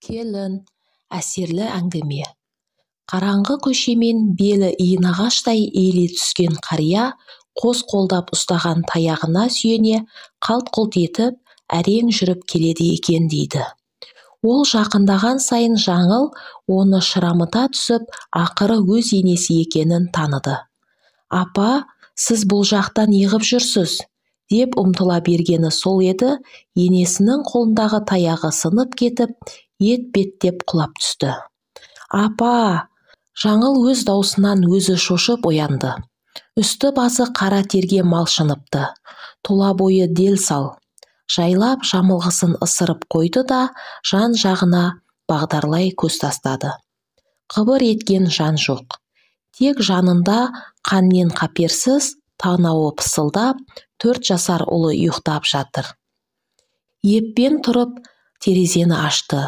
Келін, әсерлі әңгіме. Қараңғы көшемен белі иінағаштай иіле түскен қария қос қолдап ұстаған таяғына сүйене қалт-құлт етіп әрең жүріп келеді екен дейді. Ол жақындаған сайын жаңыл оны шырамыта түсіп, ақыры өз енесі екенін таныды. «Апа, сіз бұл жақта неғып жүрсіз?» деп ұмтыла бергені сол еді, енесінің қолындағы таяғы сынып кетіп, етбеттеп құлап түсті. «Апа!» Жаңыл өз даусынан өзі шошып оянды. Үсті-басы қара терге малшыныпты. Тұла бойы дел-сал. Жайлап жамылғысын ысырып қойды да жан-жағына бағдарлай көз тастады. Қыбыр еткен жан жоқ. Тек жанында қаннен қаперсіз танауы пысылдап 4 жасар ұлы ұйықтап жатыр. Еппен тұрып терезені ашты.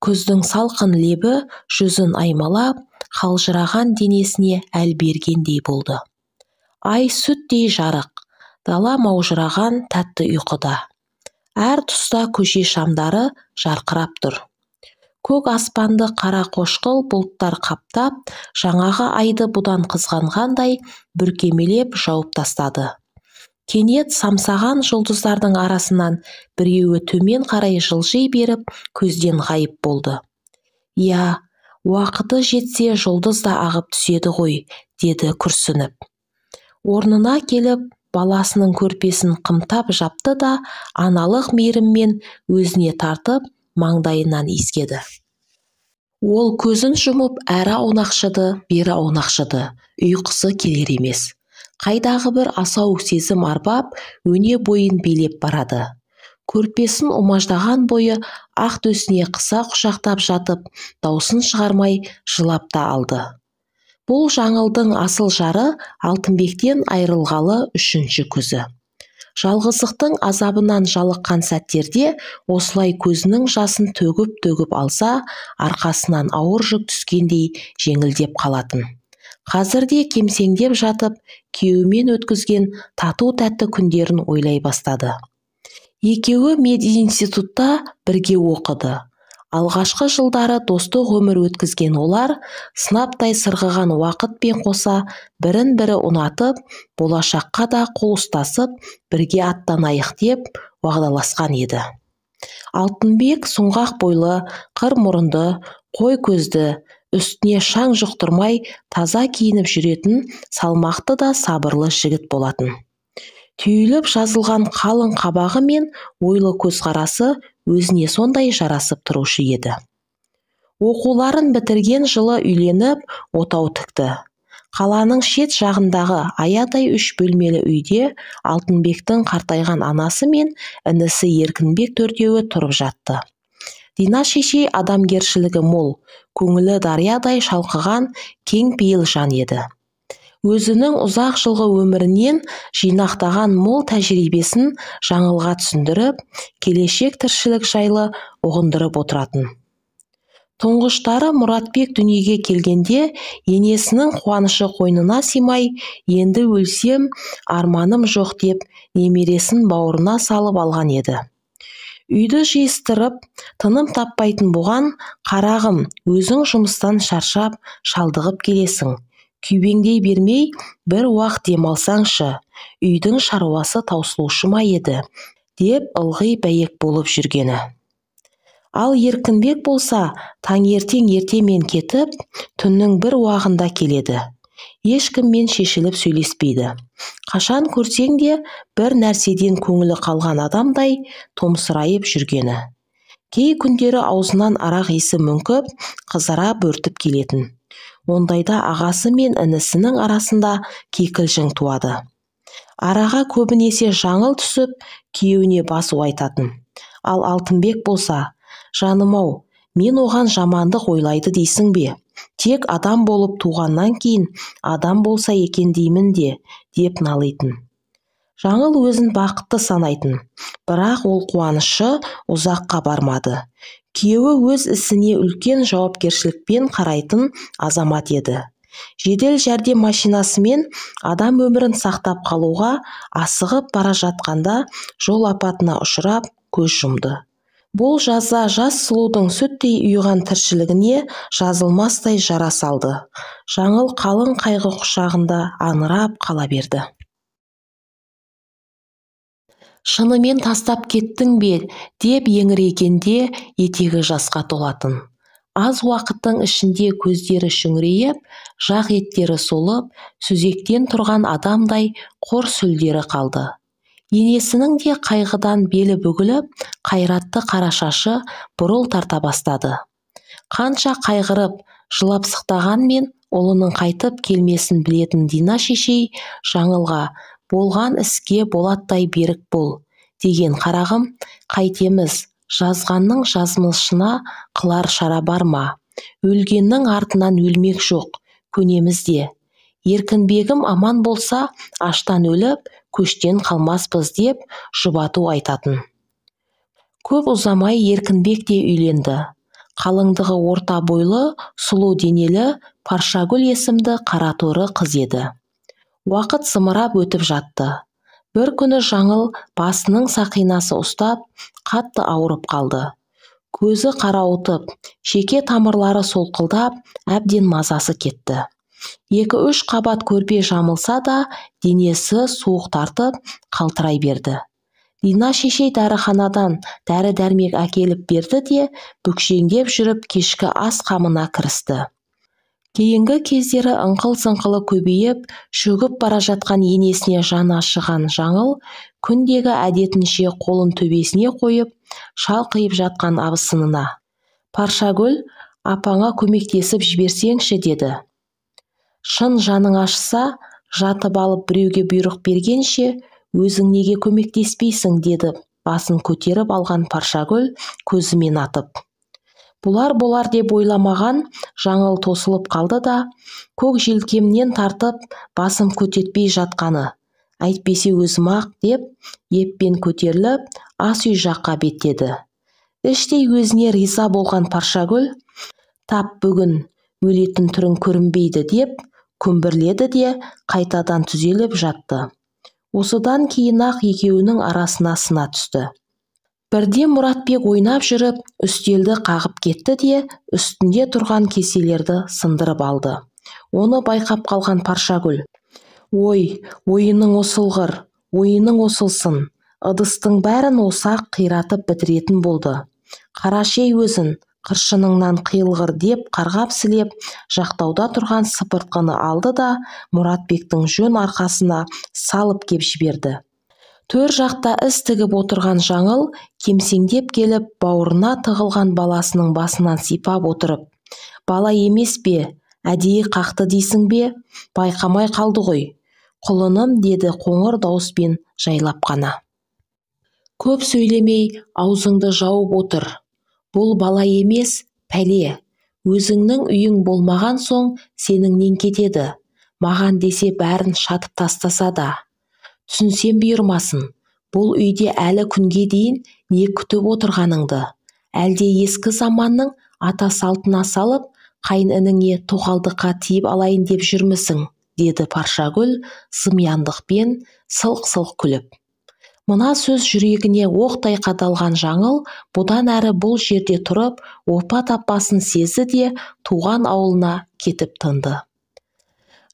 Күздің салқын лебі жүзін аймалап, қалжыраған денесіне әл бергендей болды. Ай сүттей жарық, дала маужыраған тәтті ұйқыда. Әр тұста көше шамдары жарқырап тұр. Көк аспанды қара қошқыл бұлттар қаптап, жаңағы айды бұдан қызғанғандай бүркемелеп жауып тастады. Кенет самсаған жұлдыздардың арасынан біреуі төмен қарай жылжи беріп, көзден ғайып болды. «Я, уақыты жетсе жұлдыз да ағып түседі ғой», деді күрсініп. Орнына келіп, баласының көрпесін қымтап жапты да, аналық мейіріммен өзіне тартып, маңдайынан иіскеді. Ол көзін жұмып, әрі аунақшыды, бері аунақшыды, ұйқысы келер емес. Қайдағы бір асау сезім арбап, өне бойын билеп барады. Көрпесін умаждаған бойы ақ төсіне қыса құшақтап жатып, даусын шығармай жылап та алды. Бұл жаңылдың асыл жары Алтынбектен айрылғалы 3-ші күзі. Жалғыздықтың азабынан жалыққан сәттерде осылай көзінің жасын төгіп алса, арқасынан ауыр жүк түскендей жеңілдеп қалатын. Қазірде кемсеңдеп жатып, күйеуімен өткізген тату-тәтті күндерін ойлай бастады. Екеуі мединститутта бірге оқыды. Алғашқы жылдары достық өмір өткізген олар, сынаптай сырғыған уақытпен қоса бірін-бірі ұнатып, болашаққа да қол ұстасып, бірге аттанайық деп уағдаласқан еді. Алтынбек сұңғақ бойлы, қыр мұрынды, қой көзді, үстіне шаң жұқтырмай таза киініп жүретін салмақты да сабырлы жігіт болатын. Түйіліп жазылған қалың қабағы мен ойлы көзқарасы өзіне сондай жарасып тұрушы еді. Оқуларын бітірген жылы үйленіп, отау тікті. Қаланың шет жағындағы аядай 3 бөлмелі үйде Алтынбектің қартайған анасы мен інісі Еркінбек төртеуі тұрып жатты. Дина шешей адамгершілігі мол, көңілі дариядай шалқыған кең пейіл жан еді. Өзінің ұзақ жылғы өмірінен жинақтаған мол тәжірибесін жаңылға түсіндіріп, келешек тіршілік жайлы ұғындырып отыратын. Тұңғыштары Мұратбек дүниеге келгенде, енесінің қуанышы қойнына симай, енді өлсем, арманым жоқ деп, немересін бауырына салып алған еді. Үйді жиыстырып, тыным таппайтын бұған, «Қарағым, өзің жұмыстан шаршап, шалдығып келесің. Күйбеңдей бермей, бір уақыт демалсаңшы, үйдің шаруасы таусылушы ма еді?» деп ылғи бәйек болып жүргені. Ал Еркінбек болса, таңертең ертемен кетіп, түннің бір уағында келеді. Ешкіммен шешіліп сөйлеспейді. Қашан көрсең де бір нәрседен көңілі қалған адамдай томсырайып жүргені. Кей күндері аузынан арақ иісі мүңкіп, қызара бөртіп келетін. Ондайда ағасы мен інісінің арасында кикілжің туады. Араға көбінесе жаңыл түсіп, күйеуіне басу айтатын. Ал Алтынбек болса, «Жаным-ау, мен оған жамандық ойлайды дейсің бе? Тек адам болып туғаннан кейін адам болса екен деймін де», деп налитын. Жаңыл өзін бақытты санайтын, бірақ ол қуанышы ұзаққа бармады. Күйеуі өз ісіне үлкен жауапкершілікпен қарайтын азамат еді. Жедел жәрдем машинасымен адам өмірін сақтап қалуға асығып бара жатқанда жол апатына ұшырап көз жұмды. Бұл жаза жас сұлудың сүттей ұйыған тіршілігіне жазылмастай жара салды. Жаңыл қалың қайғы құшағында аңырап қала берді. «Шынымен тастап кеттің бе?» деп еңірегенде етегі жасқа толатын. Аз уақыттың ішінде көздері шүңірейіп, жақ еттері солып, сүзектен тұрған адамдай қор сүлдері қалды. Енесінің де қайғыдан белі бүгіліп, қайратты қара шашы бурыл тарта бастады. Қанша қайғырып, жылап сықтағанмен ұлының қайтып келмесін білетін Дина шешей Жаңылға «Болған іске болаттай берік бол» деген: «Қарағым, қайтеміз, жазғанның жазмышына қылар шара бар ма? Өлгеннің артынан өлмек жоқ, көнеміз де. Еркінбегім аман болса, аштан өліп, көштен қалмаспыз» деп жұбату айтатын. Көп ұзамай Еркінбек те үйленді. Қалыңдығы орта бойлы, сұлу денелі Паршагүл есімді қараторы қыз еді. Уақыт зымырап өтіп жатты. Бір күні Жаңыл басының сақинасы ұстап, қатты ауырып қалды. Көзі қарауытып, шеке тамырлары солқылдап, әбден мазасы кетті. 2-3 қабат көрпе жамылса да, денесі суық тартып, қалтырай берді. Дина шешей дәріханадан дәрі-дәрмек әкеліп берді де, бүкшеңдеп жүріп кешкі ас қамына кірісті. Кейінгі кездері ыңқыл-сыңқылы көбейіп, шөгіп бара жатқан енесіне жаны ашыған Жаңыл күндегі әдетінше қолын төбесіне қойып, шалқайып жатқан абысынына: «Паршагүл, апаңа көмектесіп жіберсеңші» деді. «Шын жаның ашса, жатып алып біреуге бұйрық бергенше, өзің неге көмектеспейсің?» деді басын көтеріп алған Паршагүл көзімен атып. Бұлар болар деп ойламаған Жаңыл тосылып қалды да, көк желкемнен тартып, басым көтетпей жатқаны: «Әйтпесе өзім-ақ» деп, еппен көтеріліп, ас үй жаққа беттеді. Іштей өзіне риза болған Паршагүл: «Тап бүгін өлетін түрің көрінбейді» деп күмбірледі де қайтадан түзеліп жатты. Осыдан кейін-ақ екеуінің арасына сына түсті. Бірде Мұратбек ойнап жүріп, үстелді қағып кетті де, үстінде тұрған кеселерді сындырып алды. Оны байқап қалған Паршагүл: «Ой, ойының осылғыр, ойының осылсын. Ыдыстың бәрін осақ қиратып бітіретін болды. Қарашей өзін, қыршыныңнан қиылғыр» деп қарғап-сілеп, жақтауда тұрған сыпыртқыны алды да Мұратбектің жөн арқасына салып кеп жіберді. Төр жақта іс тігіп отырған Жаңыл кемсеңдеп келіп, бауырына тығылған баласының басынан сипап отырып: «Бала емес пе? Әдейі қақты дейсің бе? Байқамай қалды ғой, құлыным» деді қоңыр дауыспен жайлап қана. «Көп сөйлемей, аузыңды жауып отыр. Бұл бала емес, пәле. Өзіңнің үйің болмаған соң сеніңнен кетеді. Маған десе бәрін шатып тастаса да. Түсінсем бұйырмасын, бұл үйде әлі күнге дейін не күтіп отырғаныңды? Әлде ескі заманның ата салтына салып, қайын-ініңе тоқалдыққа тиіп алайын деп жүрмісің?» деді Паршагүл зымияндықпен сылқ-сылқ күліп. Мына сөз жүрегіне оқтай қадалған Жаңыл бұдан әрі бұл жерде тұрып, опа таппасын сезді де туған ауылына кетіп тынды.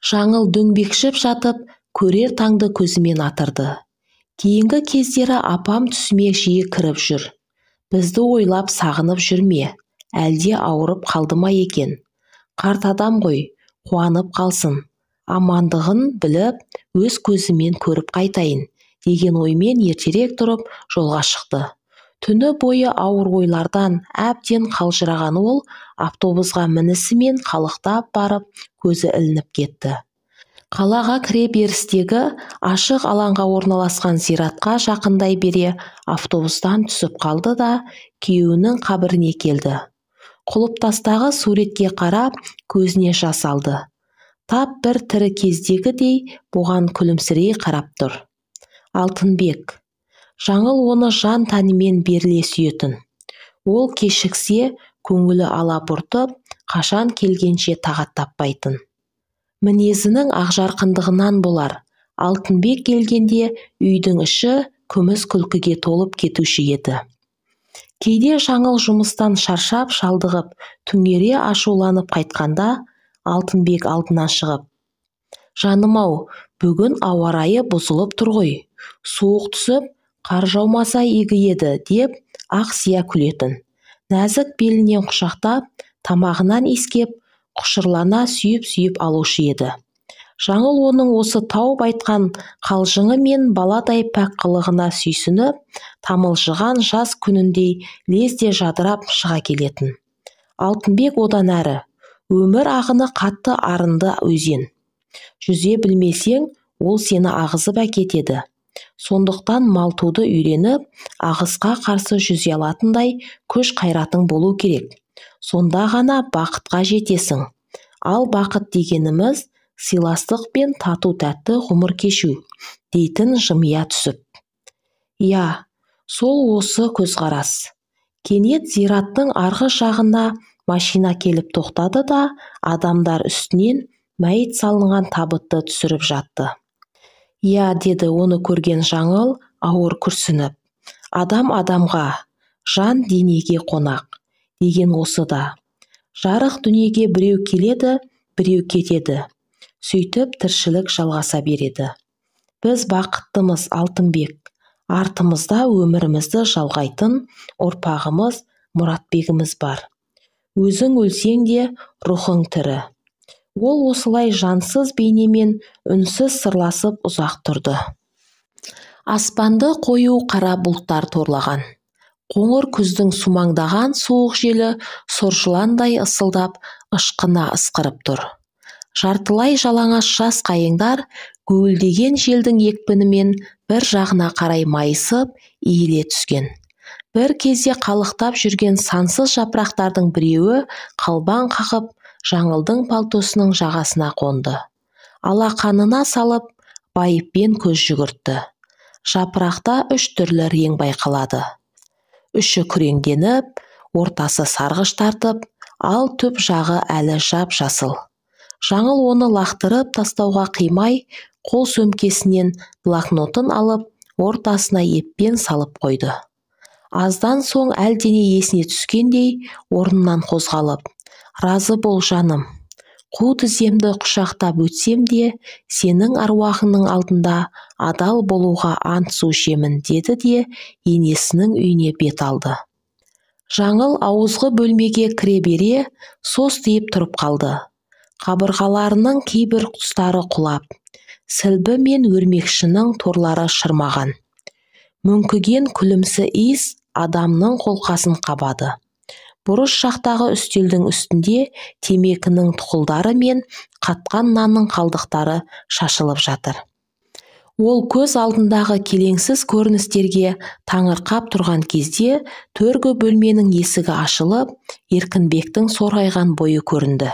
Жаңыл дөңбекшіп жатып, көрер таңды көзімен атырды. Кейінгі кездері апам түсіме жиі кіріп жүр. Бізді ойлап сағынып жүрме, әлде ауырып қалды ма екен? Қарт адам ғой, қуанып қалсын. Амандығын біліп, өз көзімен көріп қайтайын деген оймен ертерек тұрып жолға шықты. Түні бойы ауыр ойлардан әбден қалжыраған ол автобусқа мінісімен қалықтап барып, көзі ілініп кетті. Қалаға кіре берістегі ашық алаңға орналасқан зиратқа жақындай бере автобустан түсіп қалды да күйеуінің қабіріне келді. Құлыптастағы суретке қарап көзіне жас алды. Тап бір тірі кездегідей бұған күлімсірей қарап тұр. Алтынбек. Жаңыл оны жан тәнімен беріле сүйетін. Ол кешіксе көңілі алабұртып, қашан келгенше тағат таппайтын. Мінезінің ақжарқындығынан болар. Алтынбек келгенде үйдің іші күміс күлкіге толып кетуші еді. Кейде жаңыл жұмыстан шаршап шалдығып түңере ашуланып қайтқанда Алтынбек алдынан шығып: «Жаным-ау, бүгін ауа райы бұзылып тұр ғой, суық түсіп, қар жаумаса игі еді» деп ақсия күлетін. Нәзік белінен құшақтап, тамағынан иіскеп, құшырлана сүйіп алушы еді. Жаңыл оның осы тауып айтқан қалжыңы мен баладай пәк қылығына сүйсініп, тамылжыған жас күніндей лезде жадырап шыға келетін. Алтынбек одан әрі: «Өмір ағыны қатты арынды өзен. Жүзе білмесең, ол сені ағызып әкетеді. Сондықтан малтуды үйреніп, ағысқа қарсы жүзе алатындай күш қайратың болу керек. Сонда ғана бақытқа жетесің. Ал бақыт дегеніміз сыйластық пен тату-тәтті ғұмыр кешу», дейтін жымия түсіп. «Я, сол осы көзқарас». Кенет зираттың арғы жағына машина келіп тоқтады да, адамдар үстінен мәйіт салынған табытты түсіріп жатты. «Я», деді оны көрген жаңыл ауыр күрсініп. «Адам адамға, жан денеге қонақ» деген осы да. Жарық дүниеге біреу келеді, біреу кетеді. Сөйтіп тіршілік жалғаса береді. Біз бақыттымыз, Алтынбек. Артымызда өмірімізді жалғайтын ұрпағымыз, Мұратбегіміз бар. Өзің өлсең де рухың тірі. Ол осылай жансыз бейнемен үнсіз сырласып ұзақ тұрды. Аспанды қою қара бұлттар торлаған. Қоңыр күздің сумаңдаған суық желі соржыландай ысылдап, ышқына ысқырып тұр. Жартылай жалаңаш жас қайыңдар гуілдеген желдің екпінімен бір жағына қарай майысып, иіле түскен. Бір кезде қалықтап жүрген сансыз жапырақтардың біреуі қалбаң қағып, жаңылдың палтосының жағасына қонды. Алақанына салып, байыппен көз жүгіртті. Жапырақта 3 түрлі рең байқалады. Үші күреңденіп, ортасы сарғыш тартып, ал түп жағы әлі жап-жасыл. Жаңыл оны лақтырып тастауға қимай, қол сөмкесінен блокнотын алып, ортасына еппен салып қойды. Аздан соң әлдене есіне түскендей, орнынан қозғалып: «Разы бол, жаным. Қу тіземді құшақтап өтсем де, сенің аруағыңның алдында адал болуға ант су ішемін», деді де енесінің үйіне бет алды. Жаңыл ауызғы бөлмеге кіре бере состиып тұрып қалды. Қабырғаларының кейбір тұстары құлап, сілбі мен өрмекшінің торлары шырмаған. Мүңкіген күлімсі иіс адамның қолқасын қабады. Бұрыш жақтағы үстелдің үстінде темекінің тұқылдары мен қатқан нанның қалдықтары шашылып жатыр. Ол көз алдындағы келеңсіз көріністерге таңырқап тұрған кезде төргі бөлменің есігі ашылып, Еркінбектің сорғайған бойы көрінді.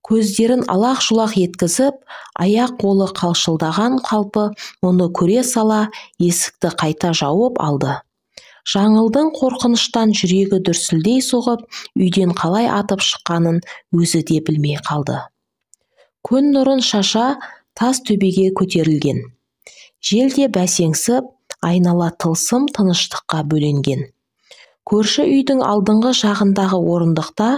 Көздерін алақ-жұлақ еткізіп, аяқ-қолы қалшылдаған қалпы оны көре сала есікті қайта жауып алды. Жаңылдың қорқыныштан жүрегі дүрсілдей соғып, үйден қалай атып шыққанын өзі де білмей қалды. Күн нұрын шаша тас төбеге көтерілген. Жел де бәсеңсіп, айнала тылсым тыныштыққа бөленген. Көрші үйдің алдыңғы жағындағы орындықта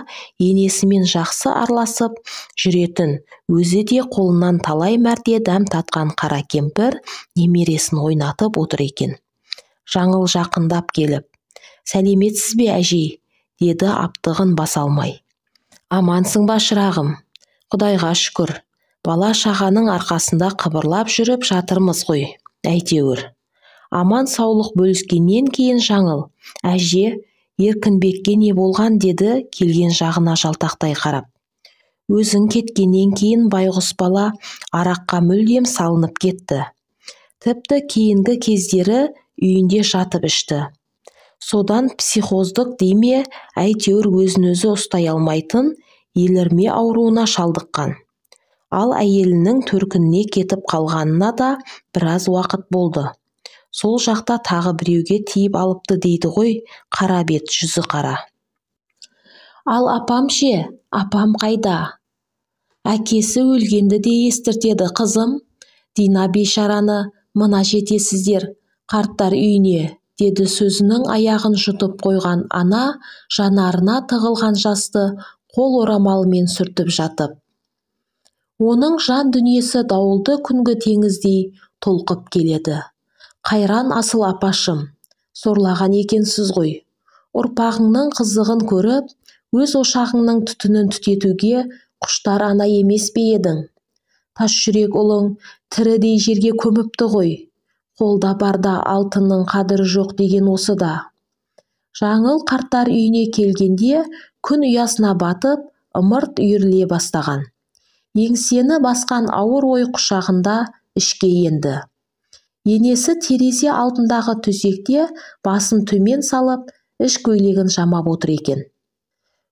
енесімен жақсы араласып жүретін, өзі де қолынан талай мәрте дәм татқан қара кемпір немересін ойнатып отыр екен. Жаңыл жақындап келіп: «Сәлеметсіз бе, әжей?» деді аптығын баса алмай. «Амансың ба, шырағым? Құдайға шүкір. Бала-шағаның арқасында қыбырлап жүріп жатырмыз ғой, әйтеуір». Аман саулық бөліскеннен кейін Жаңыл: «Әже, Еркінбекке не болған?» деді келген жағына жалтақтай қарап. «Өзің кеткеннен кейін байғұс бала араққа мүлдем салынып кетті. Тіпті кейінгі кездері үйінде жатып ішті. Содан психоздық дейме, әйтеуір өзін-өзі ұстай алмайтын елірме ауруына шалдыққан. Ал әйелінің төркініне кетіп қалғанына да біраз уақыт болды. Сол жақта тағы біреуге тиіп алыпты дейді ғой, қара бет, жүзі қара». «Ал апам ше? Апам қайда?» «Әкесі өлгенді де естіртеді, қызым. Дина бейшараны мына жетесіздер қарттар үйіне деді сөзінің аяғын жұтып қойған ана жанарына тығылған жасты қол орамалымен сүртіп жатып. Оның жан дүниесі дауылды күнгі теңіздей толқып келеді. Қайран асыл апашым, сорлаған екенсіз ғой. Ұрпағыңның қызығын көріп, өз ошағыңның түтінін түтетуге құштар ана емес пе едің? Тас жүрек ұлың тірідей жерге көміпті ғой. Қолда барда алтынның қадірі жоқ деген осы да. Жаңыл қарттар үйіне келгенде күн ұясына батып, ымырт үйіріле бастаған. Еңсені басқан ауыр ой құшағында ішке енді. Енесі терезе алдындағы төсекте басын төмен салып, іш көйлегін жамап отыр екен.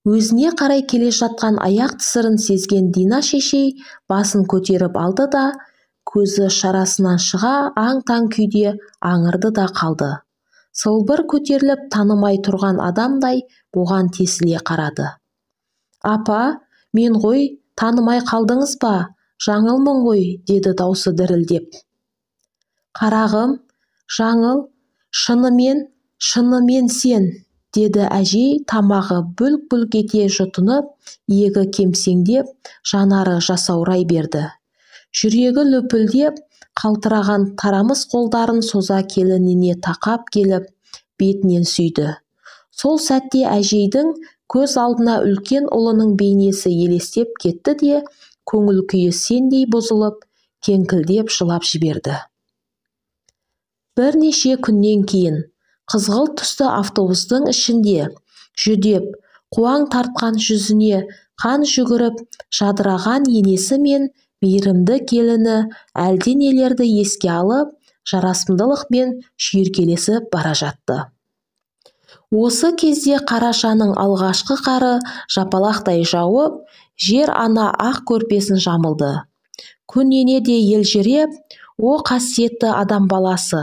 Өзіне қарай келе жатқан аяқ тысырын сезген Дина шешей басын көтеріп алды да, көзі шарасынан шыға аң-таң күйде аңырды да қалды. Сылбыр көтеріліп танымай тұрған адамдай оған тесіле қарады. «Апа, мен ғой, танымай қалдыңыз ба? Жаңылмын ғой», деді даусы дірілдеп. «Қарағым, Жаңыл, шынымен сен», деді әжей тамағы бүлк-бүлк ете жұтынып, иегі кемсеңдеп, жанары жасаурай берді. Жүрегі лүпілдеп, қалтыраған тарамыс қолдарын соза келініне тақап келіп, бетінен сүйді. Сол сәтте әжейдің көз алдына үлкен ұлының бейнесі елестеп кетті де, көңіл күйі сендей бұзылып, кеңкілдеп жылап жіберді. Бірнеше күннен кейін қызғылт түсті автобустың ішінде жүдеп, қуаң тартқан жүзіне қан жүгіріп, жадыраған енесі мен мейірімді келіні әлденелерді еске алып, жарасымдылықпен шүйіркелесіп бара жатты. Осы кезде қарашаның алғашқы қары жапалақтай жауып, жер ана ақ көрпесін жамылды. Күн ене де елжіреп, «О қасиетті адам баласы,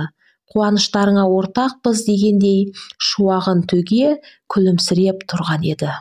қуаныштарыңа ортақпыз» дегендей шуағын төге күлімсіреп тұрған еді.